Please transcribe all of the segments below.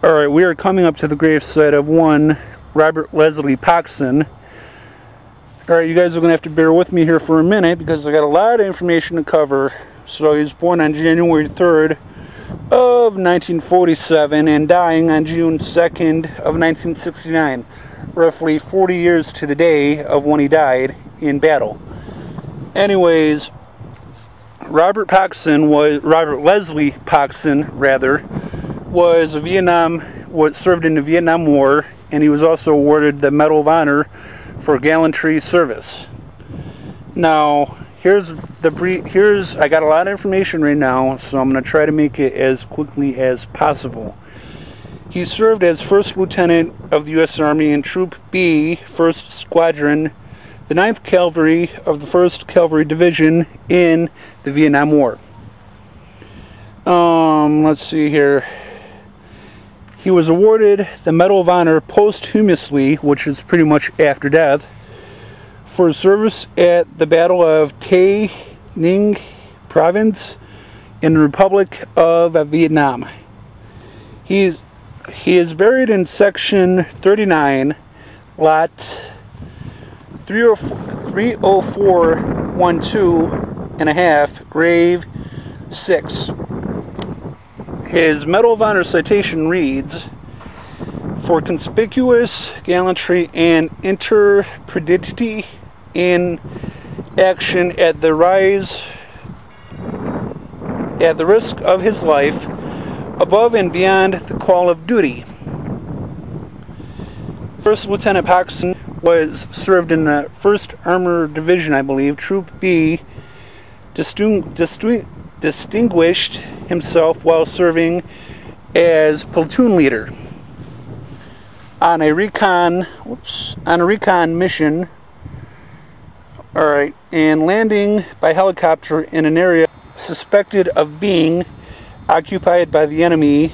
Alright, we are coming up to the gravesite of one Robert Leslie Poxon. Alright, you guys are going to have to bear with me here for a minute because I got a lot of information to cover. So he was born on January 3rd of 1947 and dying on June 2nd of 1969. Roughly 40 years to the day of when he died in battle. Anyways, Robert Leslie Poxon, served in the Vietnam War, and he was also awarded the Medal of Honor for gallantry service. Now, I got a lot of information right now, so I'm going to try to make it as quickly as possible. He served as First Lieutenant of the U.S. Army in Troop B, 1st Squadron, the 9th Cavalry of the 1st Cavalry Division in the Vietnam War. Let's see here. He was awarded the Medal of Honor posthumously, which is pretty much after death, for his service at the Battle of Tay Ninh Province in the Republic of Vietnam. He is buried in Section 39, Lot 30412 Grave 6. His Medal of Honor citation reads, "For conspicuous gallantry and intrepidity in action at the risk of his life, above and beyond the call of duty." First Lieutenant Poxon served in the 1st Armored Division, I believe, Troop B, distinguished himself while serving as platoon leader on a recon mission, and landing by helicopter in an area suspected of being occupied by the enemy.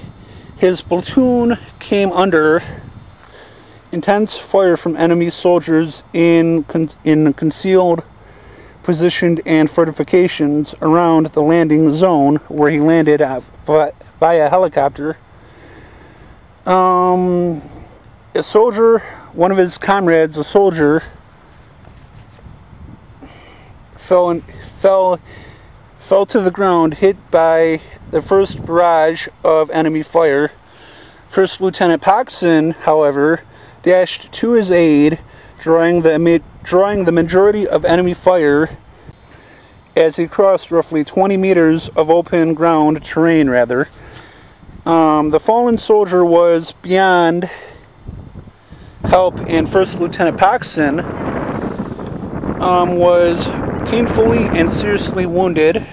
His platoon came under intense fire from enemy soldiers in concealed positioned and fortifications around the landing zone where he landed via helicopter. One of his comrades, a soldier, fell to the ground, hit by the first barrage of enemy fire. First Lieutenant Poxon, however, dashed to his aid, drawing the majority of enemy fire as he crossed roughly 20 meters of open ground terrain. The fallen soldier was beyond help, and First Lieutenant Poxon was painfully and seriously wounded.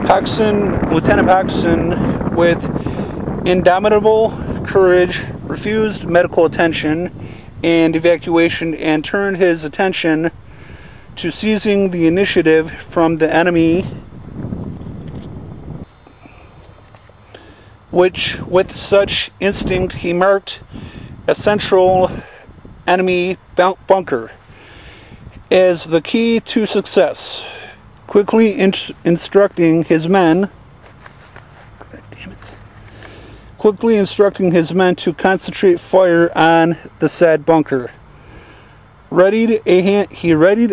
Lieutenant Poxon, with indomitable courage, refused medical attention and evacuation and turned his attention to seizing the initiative from the enemy, which with such instinct he marked a central enemy bunker as the key to success, quickly instructing his men to concentrate fire on the said bunker. He readied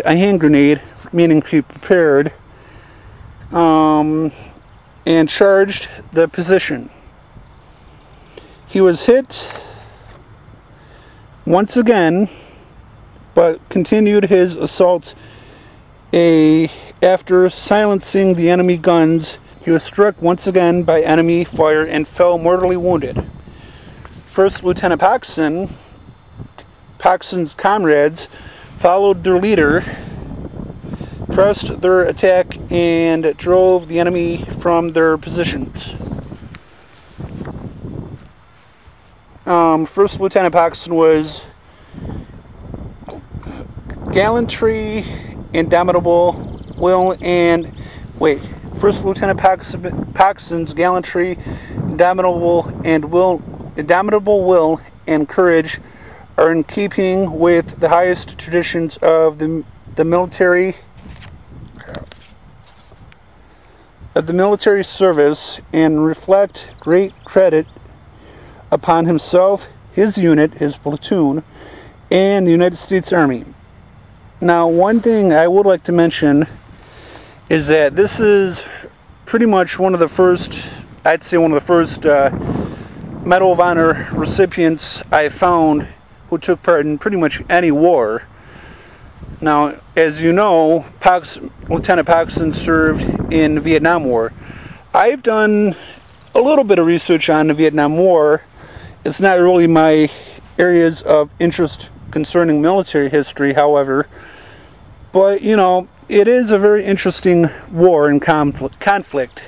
a hand grenade, meaning he prepared, and charged the position. He was hit once again, but continued his assault. After silencing the enemy guns, he was struck once again by enemy fire and fell mortally wounded. First Lieutenant Poxon's comrades followed their leader, pressed their attack, and drove the enemy from their positions. First Lieutenant Poxon was gallantry, indomitable will, and First Lieutenant Poxon's gallantry, indomitable will, and courage are in keeping with the highest traditions of the military of the military service and reflect great credit upon himself, his unit, his platoon, and the United States Army. Now, one thing I would like to mention is that this is pretty much one of the first, I'd say one of the first Medal of Honor recipients I found who took part in pretty much any war. Now, as you know, Lieutenant Poxon served in the Vietnam War. I've done a little bit of research on the Vietnam War. It's not really my areas of interest concerning military history, however, but you know, it is a very interesting war and conflict.